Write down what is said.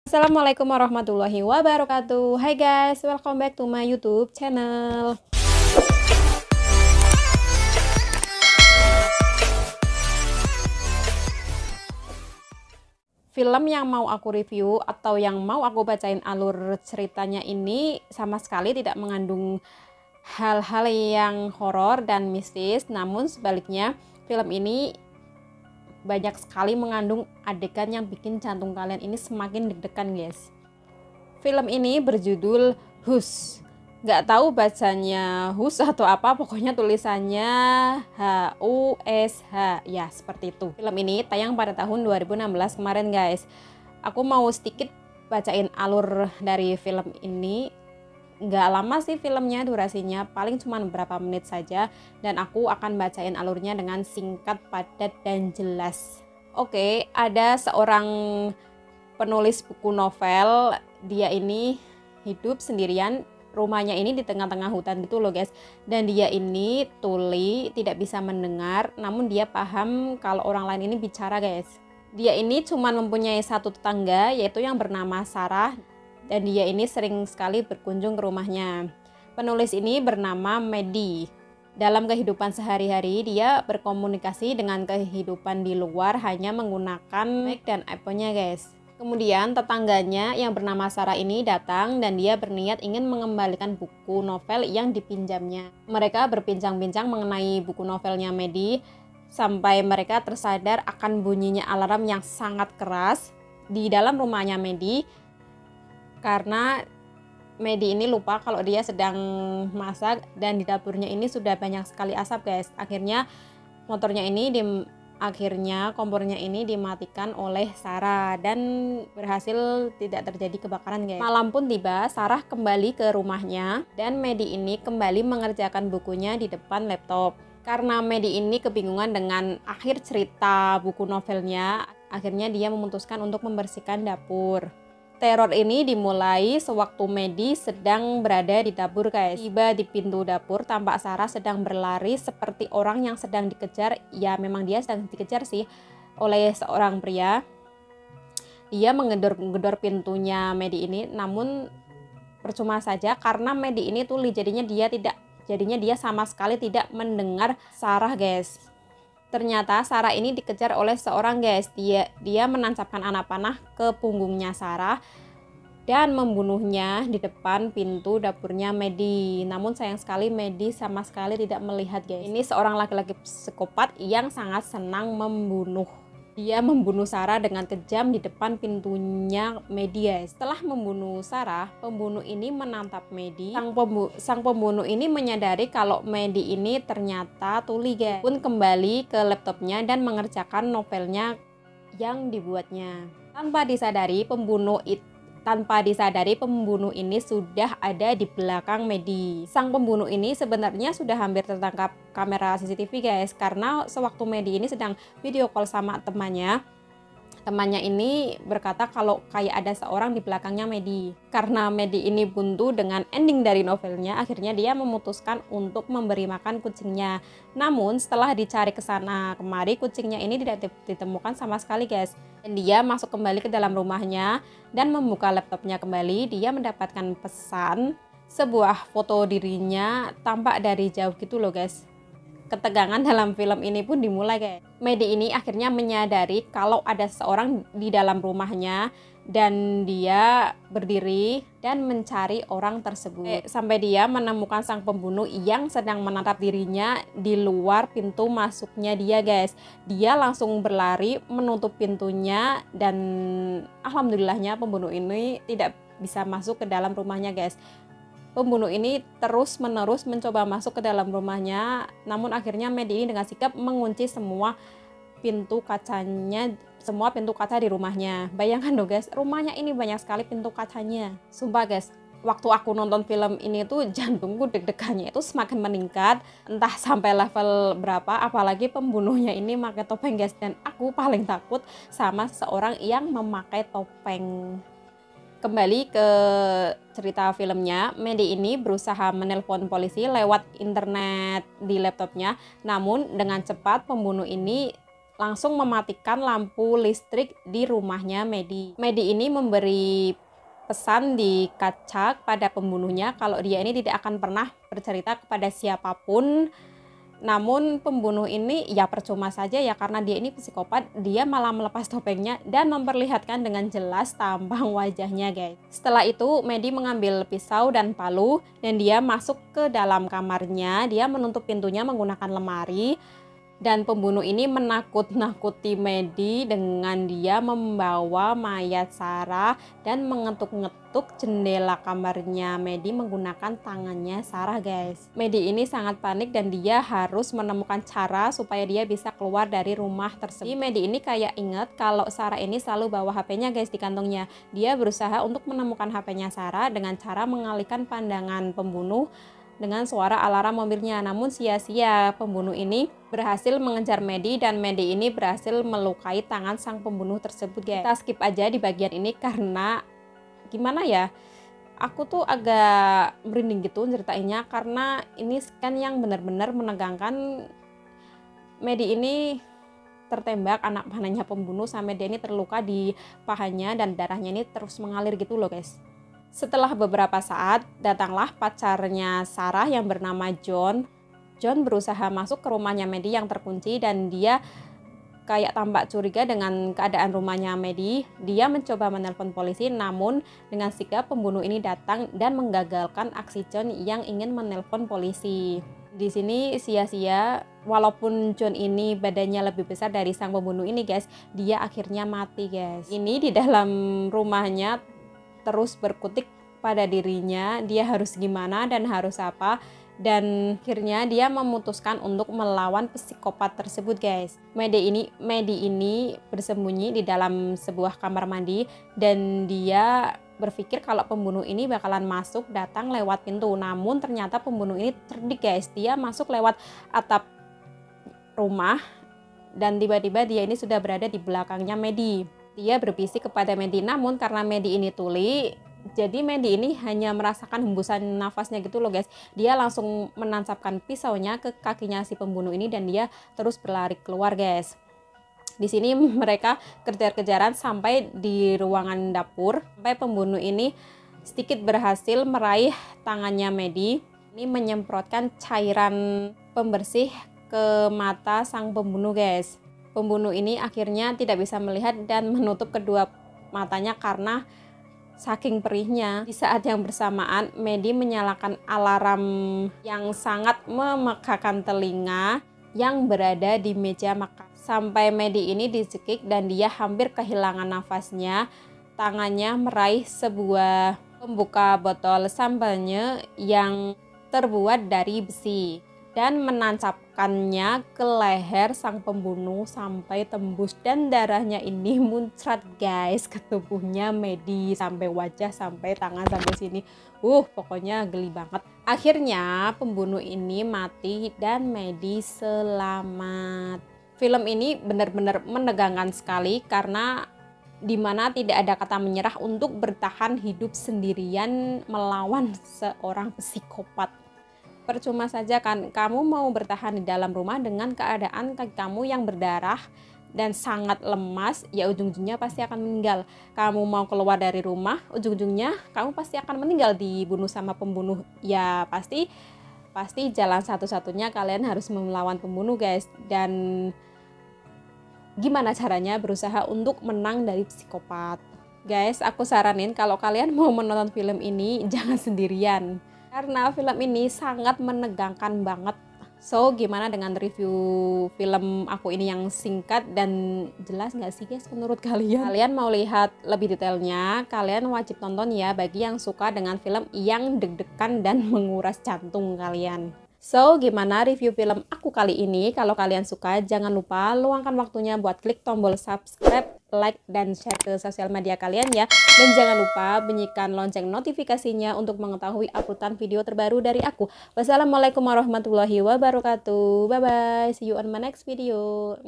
Assalamualaikum warahmatullahi wabarakatuh. Hai guys, welcome back to my YouTube channel. Film yang mau aku review atau yang mau aku bacain alur ceritanya ini sama sekali tidak mengandung hal-hal yang horor dan mistis, namun sebaliknya film ini banyak sekali mengandung adegan yang bikin jantung kalian ini semakin deg-degan guys. Film ini berjudul Hush. Nggak tahu bacanya Hush atau apa, pokoknya tulisannya Hush. Ya, seperti itu. Film ini tayang pada tahun 2016 kemarin guys. Aku mau sedikit bacain alur dari film ini. Nggak lama sih filmnya, durasinya paling cuma beberapa menit saja, dan aku akan bacain alurnya dengan singkat, padat, dan jelas. Oke, ada seorang penulis buku novel. Dia ini hidup sendirian, rumahnya ini di tengah-tengah hutan gitu loh guys, dan dia ini tuli, tidak bisa mendengar, namun dia paham kalau orang lain ini bicara guys. Dia ini cuma mempunyai satu tetangga, yaitu yang bernama Sarah, dan dia ini sering sekali berkunjung ke rumahnya. Penulis ini bernama Maddie. Dalam kehidupan sehari-hari, dia berkomunikasi dengan kehidupan di luar hanya menggunakan mic dan iPhone-nya guys. Kemudian tetangganya yang bernama Sarah ini datang dan dia berniat ingin mengembalikan buku novel yang dipinjamnya. Mereka berbincang-bincang mengenai buku novelnya Maddie sampai mereka tersadar akan bunyinya alarm yang sangat keras di dalam rumahnya Maddie, karena Maddie ini lupa kalau dia sedang masak dan di dapurnya ini sudah banyak sekali asap guys. Akhirnya kompornya ini dimatikan oleh Sarah dan berhasil tidak terjadi kebakaran guys. Malam pun tiba, Sarah kembali ke rumahnya dan Maddie ini kembali mengerjakan bukunya di depan laptop. Karena Maddie ini kebingungan dengan akhir cerita buku novelnya, akhirnya dia memutuskan untuk membersihkan dapur. Teror ini dimulai sewaktu Maddie sedang berada di dapur guys. Tiba di pintu dapur, tampak Sarah sedang berlari seperti orang yang sedang dikejar. Ya memang dia sedang dikejar sih oleh seorang pria. Dia menggedor pintunya Maddie ini, namun percuma saja karena Maddie ini tuli, jadinya dia sama sekali tidak mendengar Sarah guys. Ternyata Sarah ini dikejar oleh seorang guys. Dia menancapkan anak panah ke punggungnya Sarah dan membunuhnya di depan pintu dapurnya Maddie. Namun sayang sekali Maddie sama sekali tidak melihat guys. Ini seorang laki-laki psikopat yang sangat senang membunuh. Dia membunuh Sarah dengan kejam di depan pintunya Maddie guys. Setelah membunuh Sarah, pembunuh ini menantap Maddie. Sang pembunuh ini menyadari kalau Maddie ini ternyata tuli guys. Pun kembali ke laptopnya dan mengerjakan novelnya yang dibuatnya. Tanpa disadari pembunuh ini sudah ada di belakang Maddie. Sang pembunuh ini sebenarnya sudah hampir tertangkap kamera CCTV guys, karena sewaktu Maddie ini sedang video call sama temannya ini berkata kalau kayak ada seorang di belakangnya Maddie. Karena Maddie ini buntu dengan ending dari novelnya, akhirnya dia memutuskan untuk memberi makan kucingnya. Namun setelah dicari ke sana kemari, kucingnya ini tidak ditemukan sama sekali guys. Dan dia masuk kembali ke dalam rumahnya dan membuka laptopnya kembali. Dia mendapatkan pesan, sebuah foto dirinya tampak dari jauh gitu loh guys. Ketegangan dalam film ini pun dimulai guys. Maddie ini akhirnya menyadari kalau ada seorang di dalam rumahnya dan dia berdiri dan mencari orang tersebut. Sampai dia menemukan sang pembunuh yang sedang menatap dirinya di luar pintu masuknya dia guys. Dia langsung berlari menutup pintunya dan alhamdulillahnya pembunuh ini tidak bisa masuk ke dalam rumahnya guys. Pembunuh ini terus-menerus mencoba masuk ke dalam rumahnya, namun akhirnya Maddie ini dengan sigap mengunci semua pintu kaca di rumahnya. Bayangkan dong guys, rumahnya ini banyak sekali pintu kacanya. Sumpah guys, waktu aku nonton film ini tuh jantungku deg-degannya itu semakin meningkat, entah sampai level berapa, apalagi pembunuhnya ini pakai topeng guys, dan aku paling takut sama seorang yang memakai topeng. Kembali ke cerita filmnya, Maddie ini berusaha menelpon polisi lewat internet di laptopnya. Namun dengan cepat pembunuh ini langsung mematikan lampu listrik di rumahnya Medi. Medi ini memberi pesan di kaca pada pembunuhnya kalau dia ini tidak akan pernah bercerita kepada siapapun. Namun pembunuh ini ya percuma saja ya, karena dia ini psikopat. Dia malah melepas topengnya dan memperlihatkan dengan jelas tampang wajahnya, guys. Setelah itu Medi mengambil pisau dan palu dan dia masuk ke dalam kamarnya. Dia menutup pintunya menggunakan lemari. Dan pembunuh ini menakut-nakuti Medi dengan dia membawa mayat Sarah dan mengetuk-ngetuk jendela kamarnya Medi menggunakan tangannya Sarah, guys. Medi ini sangat panik dan dia harus menemukan cara supaya dia bisa keluar dari rumah tersebut. Medi ini kayak inget kalau Sarah ini selalu bawa HP-nya, guys, di kantongnya. Dia berusaha untuk menemukan HP-nya Sarah dengan cara mengalihkan pandangan pembunuh dengan suara alarm mobilnya. Namun sia-sia, pembunuh ini berhasil mengejar Medi dan Medi ini berhasil melukai tangan sang pembunuh tersebut, guys. Kita skip aja di bagian ini karena gimana ya, aku tuh agak merinding gitu ceritainnya karena ini kan yang benar-benar menegangkan. Medi ini tertembak anak panahnya pembunuh sampai dia ini terluka di pahanya dan darahnya ini terus mengalir gitu loh, guys. Setelah beberapa saat, datanglah pacarnya Sarah yang bernama John. John berusaha masuk ke rumahnya Medi yang terkunci dan dia kayak tampak curiga dengan keadaan rumahnya Medi. Dia mencoba menelpon polisi, namun dengan sigap pembunuh ini datang dan menggagalkan aksi John yang ingin menelpon polisi. Di sini sia-sia, walaupun John ini badannya lebih besar dari sang pembunuh ini, guys, dia akhirnya mati, guys. Ini di dalam rumahnya terus berkutik pada dirinya, dia harus gimana dan harus apa, dan akhirnya dia memutuskan untuk melawan psikopat tersebut, guys. Medi ini bersembunyi di dalam sebuah kamar mandi dan dia berpikir kalau pembunuh ini bakalan masuk datang lewat pintu, namun ternyata pembunuh ini cerdik, guys. Dia masuk lewat atap rumah dan tiba-tiba dia ini sudah berada di belakangnya Medi. Dia berbisik kepada Medi, namun karena Medi ini tuli, jadi Medi ini hanya merasakan hembusan nafasnya gitu loh, guys. Dia langsung menancapkan pisaunya ke kakinya si pembunuh ini dan dia terus berlari keluar, guys. Di sini mereka kejar-kejaran sampai di ruangan dapur. Sampai pembunuh ini sedikit berhasil meraih tangannya Medi. Ini menyemprotkan cairan pembersih ke mata sang pembunuh, guys. Pembunuh ini akhirnya tidak bisa melihat dan menutup kedua matanya karena saking perihnya. Di saat yang bersamaan, Medi menyalakan alarm yang sangat memekakan telinga yang berada di meja makan. Sampai Medi ini dicekik dan dia hampir kehilangan nafasnya. Tangannya meraih sebuah pembuka botol sambalnya yang terbuat dari besi dan menancapkannya ke leher sang pembunuh sampai tembus dan darahnya ini muncrat, guys, ke tubuhnya Medi sampai wajah, sampai tangan, sampai sini. Pokoknya geli banget. Akhirnya pembunuh ini mati dan Medi selamat. Film ini benar-benar menegangkan sekali karena dimana tidak ada kata menyerah untuk bertahan hidup sendirian melawan seorang psikopat. Percuma saja kan kamu mau bertahan di dalam rumah dengan keadaan kaki kamu yang berdarah dan sangat lemas, ya ujung-ujungnya pasti akan meninggal. Kamu mau keluar dari rumah, ujung-ujungnya kamu pasti akan meninggal dibunuh sama pembunuh. Ya pasti jalan satu-satunya kalian harus melawan pembunuh, guys. Dan gimana caranya berusaha untuk menang dari psikopat. Guys, aku saranin kalau kalian mau menonton film ini jangan sendirian. Karena film ini sangat menegangkan banget. So, gimana dengan review film aku ini yang singkat dan jelas nggak sih, guys, menurut kalian? Kalian mau lihat lebih detailnya, kalian wajib tonton ya bagi yang suka dengan film yang deg-degan dan menguras jantung kalian. So, gimana review film aku kali ini? Kalau kalian suka, jangan lupa luangkan waktunya buat klik tombol subscribe, like, dan share ke sosial media kalian ya. Dan jangan lupa bunyikan lonceng notifikasinya untuk mengetahui uploadan video terbaru dari aku. Wassalamualaikum warahmatullahi wabarakatuh. Bye-bye. See you on my next video.